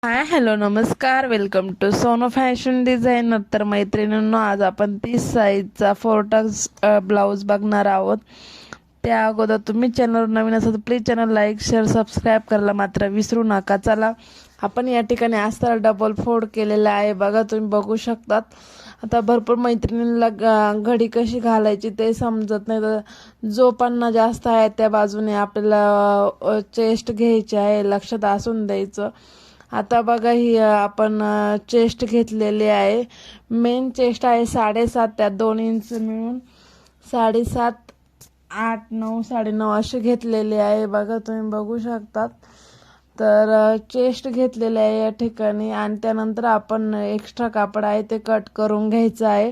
हाय hello नमस्कार, welcome to Sono fashion designer. तर मैत्रिणींनो, आज आपण 30 साईजचा फोर्टक्स ब्लाऊज बघणार आहोत. त्या अगोदर तुम्ही चॅनलवर नवीन असाल तर please channel like share subscribe करायला मात्र विसरू नका. चला, आपण या ठिकाणी अस्तर डबल फोल्ड केलेला आहे. बघा, तुम्ही बघू शकतात. आता भरपूर मैत्रिणींना घडी कशी घालायची ते समजत नाही, तर जो पन्ना जास्त आहे त्या बाजूने आपल्याला चेस्ट घ्यायची आहे, लक्षात असून द्यायचं. आता बघा, ही आपण चेस्ट घेतलेली आहे. मेन चेस्ट आहे 7.5, त्यात 2 इंच मिळून 7.5, 8, 9, 9.5 असे घेतलेले आहे. बघा, तुम्ही बघू शकतात. तर चेस्ट घेतलेले आहे या ठिकाणी, आणि त्यानंतर आपण एक्स्ट्रा कापड आहे ते कट करून घ्यायचं आहे.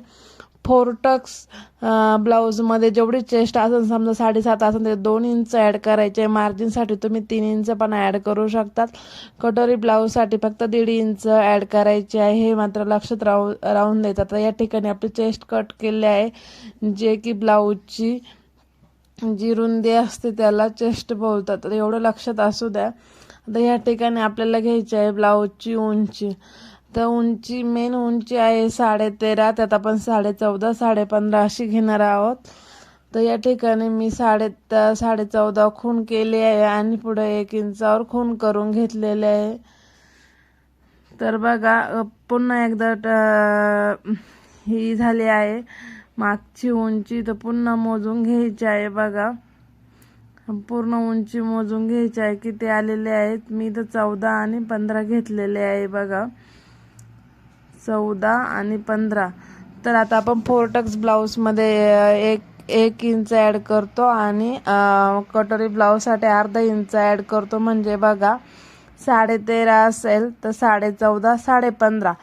फोर्टक्स ब्लाऊजमध्ये जेवढी चेस्ट असेल, समजा 7.5 असेल तर 2 इंच ॲड करायचे. मार्जिनसाठी तुम्ही 3 इंच पण ॲड करू शकतात. कटोरी ब्लाऊजसाठी फक्त 1.5 इंच ॲड करायचे आहे, हे मात्र लक्षात राहून द्यायचं. आता या ठिकाणी आपली चेस्ट कट केली आहे, जे की ब्लाऊजची जी रुंदी असते त्याला चेस्ट बोलतात, तर एवढं लक्षात असू द्या. आता या ठिकाणी आपल्याला घ्यायची आहे ब्लाऊजची उंची. तर मेन उंची आहे 13.5, त्यात आपण 14.5, 15.5 अशी घेणार आहोत. तर या ठिकाणी मी 14.5 खून केली आहे आणि पुढे 1 इंचावर खून करून घेतलेले आहे. तर बघा, पुन्हा एकदा ही झाली आहे मागची उंची, तर पुन्हा मोजून घ्यायची आहे. बघा, पूर्ण उंची मोजून घ्यायची आहे, किती आलेले आहेत. मी तर 14 आणि 15 घेतलेले आहे. बघा, 14 आणि 15. तर आता आपण फोर्टक्स ब्लाऊजमध्ये एक इंच ॲड करतो आणि कटोरी ब्लाऊजसाठी अर्धा इंच ॲड करतो. म्हणजे बघा, 13.5 असेल तर 14.5, 15.5.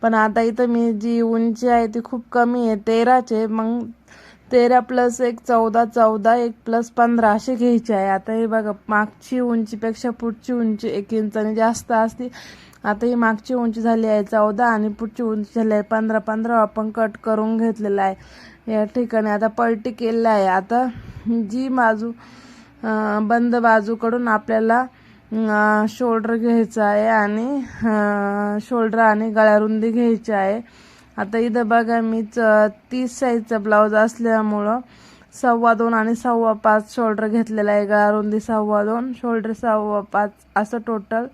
पण आता इथं मी जी उंची आहे ती खूप कमी आहे, 13चे. मग 13 + 1 14, 14 1 + 15 अशी घ्यायची आहे. आता हे बघा, मागची उंचीपेक्षा पुढची उंची 1 इंचाने जास्त असते. आता ही मागची उंची झाली आहे 14 आणि पुढची उंची झाली आहे 15. 15 आपण कट करून घेतलेला आहे या ठिकाणी. आता पलटी केलेला आहे. आता जी बाजू बंद बाजूकडून आपल्याला शोल्डर घ्यायचा आहे आणि शोल्डर आणि गळ्यारुंदी घ्यायची आहे. आता इथं बघा, मी 30 साईजचा ब्लाऊज असल्यामुळं 2.25 आणि 5.25 शोल्डर घेतलेला आहे. गळारुंदी 2.25, शोल्डर 5.25, असं टोटल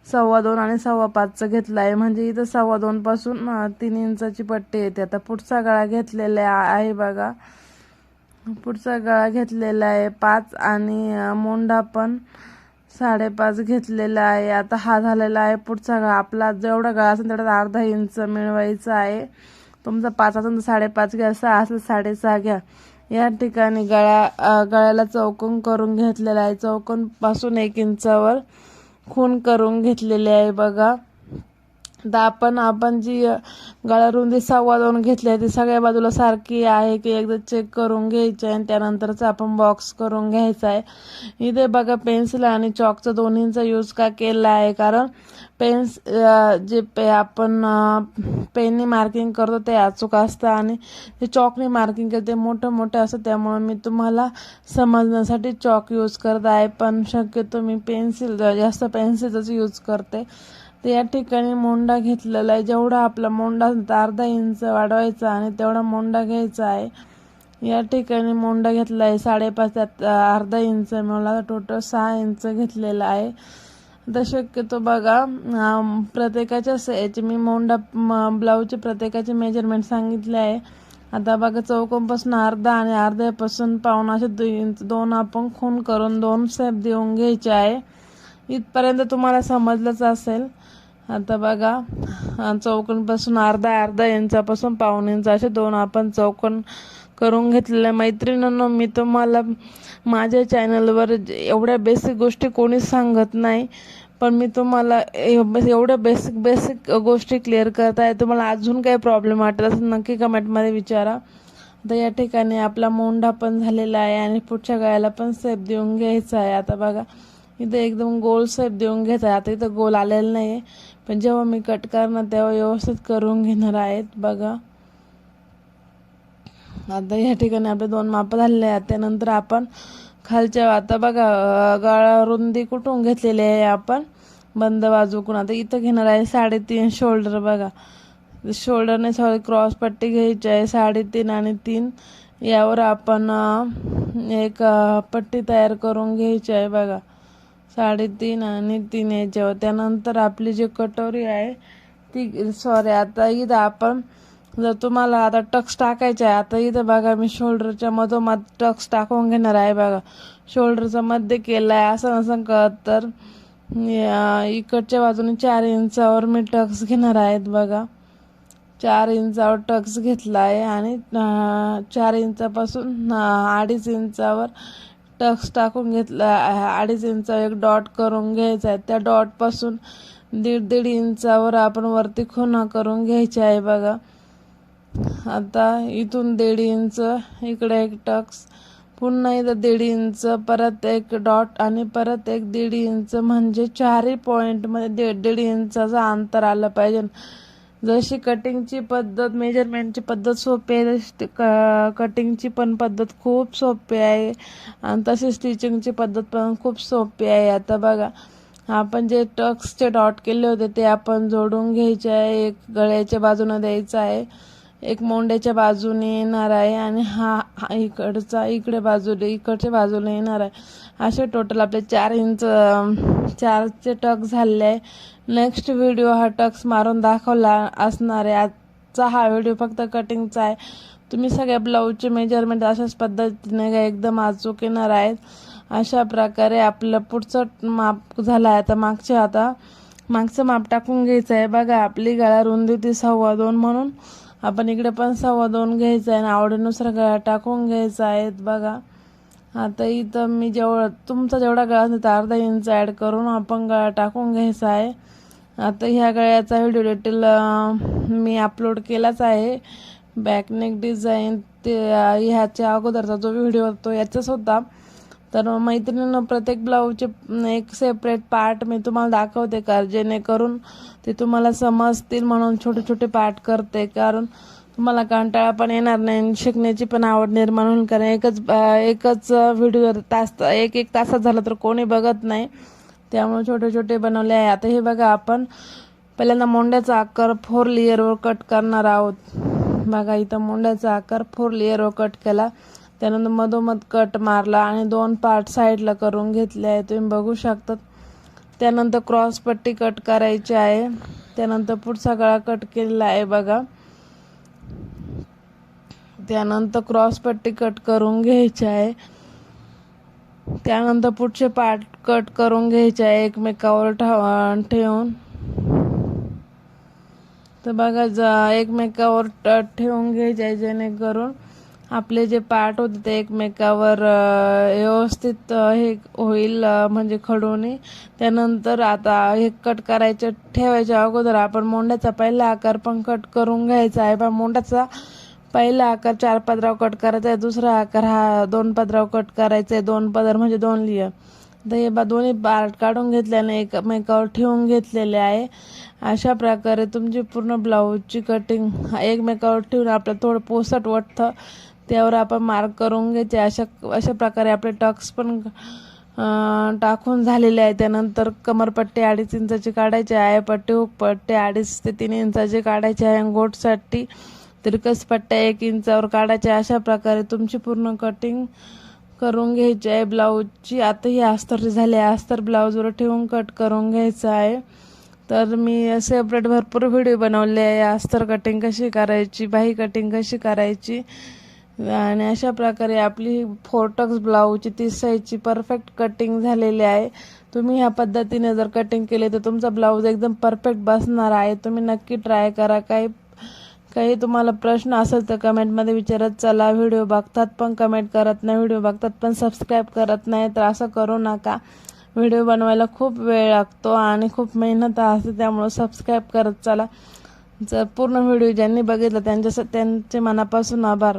2.25 आणि 5.25चं घेतलं आहे. म्हणजे इथं 2.25 पासून 3 इंचाची पट्टी येते. आता पुढचा गळा घेतलेला आहे. बघा, पुढचा गळा घेतलेला आहे 5 आणि मोंढा पण 5.5 घेतलेला आहे. आता हा झालेला आहे पुढचा गळा. आपला जेवढा गळा असेल तेवढा अर्धा इंच मिळवायचा आहे. तुमचा 5 असेल तर 5.5 घ्या, 6 असेल 6.5 घ्या. या ठिकाणी गळ्याला चौकोन करून घेतलेला आहे. चौकोन पासून 1 इंचावर खून करून घेतलेली आहे. बघा, आता आपण जी गळारुंदी 2.25 घेतली आहे ती सगळ्या बाजूला सारखी आहे की एकदा चेक करून घ्यायची आहे, आणि त्यानंतरच आपण बॉक्स करून घ्यायचा आहे. इथे बघा, पेन्सिल आणि चॉकचा दोन्हींचा यूज का केला आहे, कारण आपण पेनने मार्किंग करतो ते अचूक असतं आणि ते चॉकने मार्किंग करते मोठं असतं. त्यामुळे मी तुम्हाला समजण्यासाठी चॉक यूज करत आहे, पण शक्यतो मी जास्त पेन्सिलचाच यूज करते. तर या ठिकाणी मोंडा घेतलेला आहे. जेवढा आपला मोंडा अर्धा इंच वाढवायचा आणि तेवढा मोंडा घ्यायचा आहे. या ठिकाणी मोंडा घेतला आहे 5.5, त्यात अर्धा इंच मिळाला, टोटल 6 इंच घेतलेला आहे. तर शक्यतो बघा, प्रत्येकाच्या याचे मी ब्लाऊजचे प्रत्येकाचे मेजरमेंट सांगितले आहे. आता बघा, चौकोनपासून अर्धा आणि अर्ध्यापासून पाऊण असे 2 इंच आपण खून करून 2 स्टेप देऊन घ्यायचे आहे. इथपर्यंत तुम्हाला समजलंच असेल. आता बघा, चौकोनपासून अर्धा इंचापासून पाऊण इंच असे 2 आपण चौकोन करून घेतलेल्या. मैत्रिणींनो, मी तुम्हाला माझ्या चॅनलवर एवढ्या बेसिक गोष्टी कोणीच सांगत नाही, पण मी तुम्हाला एवढ्या बेसिक गोष्टी क्लिअर करत आहे. तुम्हाला अजून काही प्रॉब्लेम वाटत असेल नक्की कमेंटमध्ये विचारा. आता या ठिकाणी आपला मोंढा पण झालेला आहे आणि पुढच्या गळ्याला पण शेप देऊन घ्यायचा आहे. आता बघा, इथं एकदम गोल शेप देऊन घ्यायचा आहे. आता इथं गोल आलेला नाही आहे, पण जेव्हा मी कट करणार तेव्हा व्यवस्थित करून घेणार आहेत. बघा, आता या ठिकाणी आपले 2 माप झालेले आहेत. त्यानंतर आपण खालच्या, आता बघा, गळा रुंदी कुठून घेतलेली आहे आपण बंद बाजूकडून. आता इथं घेणार आहे 3.5 शोल्डर. बघा शोल्डरने सगळी क्रॉस पट्टी घ्यायची आहे 3.5 आणि 3. यावर आपण एक पट्टी तयार करून घ्यायची आहे. बघा 3.5 आणि 3 याच्यावर. त्यानंतर आपली जी कटोरी आहे ती आता इथं आपण जर तुम्हाला आता टक्स टाकायचे आहे, आता इथं बघा मी शोल्डरच्या मधोमध टक्स टाकून घेणार आहे. बघा शोल्डरचा मध्ये केला आहे असं नसं कळत तर इकडच्या बाजूने 4 इंचावर मी टक्स घेणार आहेत. बघा 4 इंचावर टक्स घेतला आहे आणि 4 इंचापासून 2.5 इंचावर टक्स टाकून घेतला. 2.5 इंचावर एक डॉट करून घ्यायचा आहे. त्या डॉटपासून 1.5 इंचावर आपण वरती खुणा करून घ्यायची आहे. बघा आता इथून 1.5 इंच इकडे एक टक्स, पुन्हा इथं 1.5 इंच, परत एक डॉट आणि परत एक 1.5 इंच, म्हणजे 4 पॉईंटमध्ये 1.5 इंचाचं अंतर आलं पाहिजे. जशी कटिंगची पद्धत मेजरमेंटची पद्धत सोपी आहे तशी कटिंगची पण पद्धत खूप सोपी आहे आणि तशी स्टिचिंगची पद्धत पण खूप सोपी आहे. आता बघा आपण जे टक्सचे डॉट केले होते ते आपण जोडून घ्यायचे आहे. एक गळ्याच्या बाजूने द्यायचा आहे, एक मोंड्याच्या बाजूने येणार आहे आणि हा इकडच्या बाजूने येणार आहे. असे टोटल आपले 4 इंच 4चे टक्स झाले आहे. नेक्स्ट व्हिडिओ हा टक्स मारून दाखवला असणार आहे. आजचा हा व्हिडिओ फक्त कटिंगचा आहे. तुम्ही सगळ्या ब्लाऊजचे मेजरमेंट अशाच पद्धतीने एकदम अचूक येणार आहेत. अशा प्रकारे आपलं पुढचं माप झालं आहे. आता मागचं माप टाकून घ्यायचं आहे. बघा आपली गळा रुंदी होती 2.25 म्हणून आपण इकडे पण 2.25 घ्यायचं आहे आणि आवडीनुसार गळा टाकून घ्यायचा आहे. बघा आता इथं मी तुमचा जेवढा गळा असेल तर 1/2 इंच ॲड करून आपण गळा टाकून घ्यायचा आहे. आता ह्या गळ्याचा व्हिडिओ डिटेल मी अपलोड केलाच आहे. बॅकनेक डिझाईन ते ह्याच्या अगोदरचा जो व्हिडिओ होतो याचाच होता. तर मैत्रिणींनो प्रत्येक ब्लाऊजचे एक सेपरेट पार्ट मी तुम्हाला दाखवते जेणेकरून ते तुम्हाला समजतील म्हणून छोटे छोटे पार्ट करते, कारण तुम्हाला कंटाळा पण येणार नाही, शिकण्याची पण आवड निर्माण होईल. कारण एकच व्हिडिओ एक तासात झाला तर कोणी बघत नाही, त्यामुळे छोटे छोटे बनवले आहे. आता हे बघा आपण पहिल्यांदा मोंड्याचा आकार 4 लेअरवर कट करणार आहोत. बघा इथं मोंड्याचा आकार 4 लेअरवर कट केला, त्यानंतर मधोमध कट मारला आणि 2 पार्ट साईडला करून घेतले आहे, तुम्ही बघू शकतात. त्यानंतर क्रॉस पट्टी कट करायची आहे. त्यानंतर पुढचा गळा कट केलेला आहे. बघा त्यानंतर क्रॉस पट्टी कट करून घ्यायची आहे. त्यानंतर पुढचे पार्ट कट करून घ्यायचे आहे एकमेकावर ठेवून. तर बघा एकमेकावर ठेवून घ्यायचे आहे जेणेकरून आपले जे पार्ट होते ते एकमेकावर व्यवस्थित हे होईल, म्हणजे खडून. त्यानंतर आता हे कट करायचे ठेवायच्या अगोदर आपण मोंड्याचा पहिला आकार पण कट करून घ्यायचा आहे. पण मोंड्याचा पहिला आकार 4 पदराव कट करायचा आहे, दुसरा आकार हा 2 पदराव कट करायचा आहे. 2 पदर म्हणजे 2 लेयर. तर हे दोन्ही पार्ट काढून घेतल्याने एकमेकावर ठेवून घेतलेले आहे. अशा प्रकारे तुमची पूर्ण ब्लाऊजची कटिंग एकमेकावर ठेवून आपलं थोडं पोसट वाटतं त्यावर आपण मार्क करून घ्यायचे. अशा प्रकारे आपले टक्स पण टाकून झालेले आहे. त्यानंतर कमरपट्टी 2.5 इंचाची काढायची आहे, पट्टी हुक पट्टी 2.5 ते 3 इंचाची काढायची आहे, गोटसाठी तिरकस पट्ट्या 1 इंचावर काढायच्या. अशा प्रकारे तुमची पूर्ण कटिंग करून घ्यायची आहे ब्लाऊजची. आता ही अस्तर झाली आहे, अस्तर ब्लाऊजवर ठेवून कट करून घ्यायचं आहे. तर मी सेपरेट भरपूर व्हिडिओ बनवले आहे, अस्तर कटिंग कशी करायची, बाही कटिंग कशी करायची. आणि अशा प्रकारे आपली 4 टक्स ब्लाऊजची 30 साईजची परफेक्ट कटिंग झालेली आहे. तुम्ही ह्या पद्धतीने जर कटिंग केली तर तुमचा ब्लाऊज एकदम परफेक्ट बसणार आहे. तुम्ही नक्की ट्राय करा. काही तुम्हाला प्रश्न असेल तर कमेंटमध्ये विचारत चला. व्हिडिओ बघतात पण कमेंट करत नाही, व्हिडिओ बघतात पण सबस्क्राईब करत नाही, तर असं करू नका. व्हिडिओ बनवायला खूप वेळ लागतो आणि खूप मेहनत असते, त्यामुळे सबस्क्राईब करत चला. जर पूर्ण व्हिडिओ ज्यांनी बघितला त्यांचे मनापासून आभार.